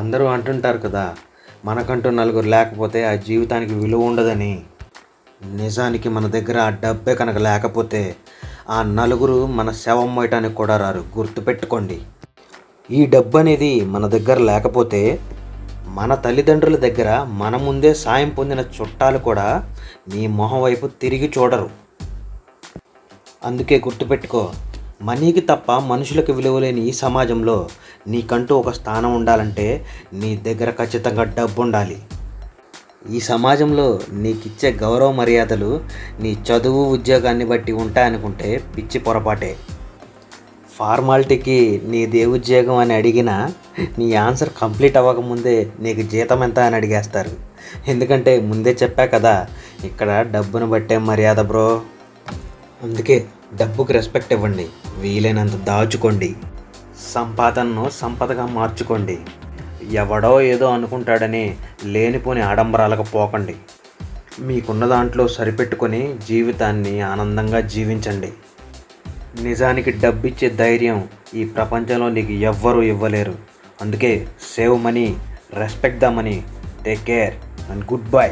అందరూ అంటుంటారు కదా, మనకంటూ నలుగురు లేకపోతే ఆ జీవితానికి విలువ ఉండదని. నిజానికి మన దగ్గర ఆ డబ్బే కనుక లేకపోతే ఆ నలుగురు మన శవం మోయటానికి కూడా రారు. గుర్తుపెట్టుకోండి. ఈ డబ్బు అనేది మన దగ్గర లేకపోతే మన తల్లిదండ్రుల దగ్గర మన ముందే సాయం పొందిన చుట్టాలు కూడా నీ మొహం వైపు తిరిగి చూడరు. అందుకే గుర్తుపెట్టుకో, మనీకి తప్ప మనుషులకు విలువ లేని ఈ సమాజంలో నీకంటూ ఒక స్థానం ఉండాలంటే నీ దగ్గర ఖచ్చితంగా డబ్బు ఉండాలి. ఈ సమాజంలో నీకిచ్చే గౌరవ మర్యాదలు నీ చదువు ఉద్యోగాన్ని బట్టి ఉంటాయనుకుంటే పిచ్చి పొరపాటే. ఫార్మాలిటీకి నీదే ఉద్యోగం అని అడిగినా నీ ఆన్సర్ కంప్లీట్ అవ్వకముందే నీకు జీతం ఎంత అని అడిగేస్తారు. ఎందుకంటే ముందే చెప్పా కదా, ఇక్కడ డబ్బును బట్టే మర్యాద బ్రో. అందుకే డబ్బుకి రెస్పెక్ట్ ఇవ్వండి, వీలైనంత దాచుకోండి, సంపాదనను సంపదగా మార్చుకోండి. ఎవడో ఏదో అనుకుంటాడని లేనిపోని ఆడంబరాలకు పోకండి. మీకున్న దాంట్లో సరిపెట్టుకొని జీవితాన్ని ఆనందంగా జీవించండి. నిజానికి డబ్బిచ్చే ధైర్యం ఈ ప్రపంచంలో నీకు ఎవ్వరూ ఇవ్వలేరు. అందుకే save money, respect the money, take care and good bye.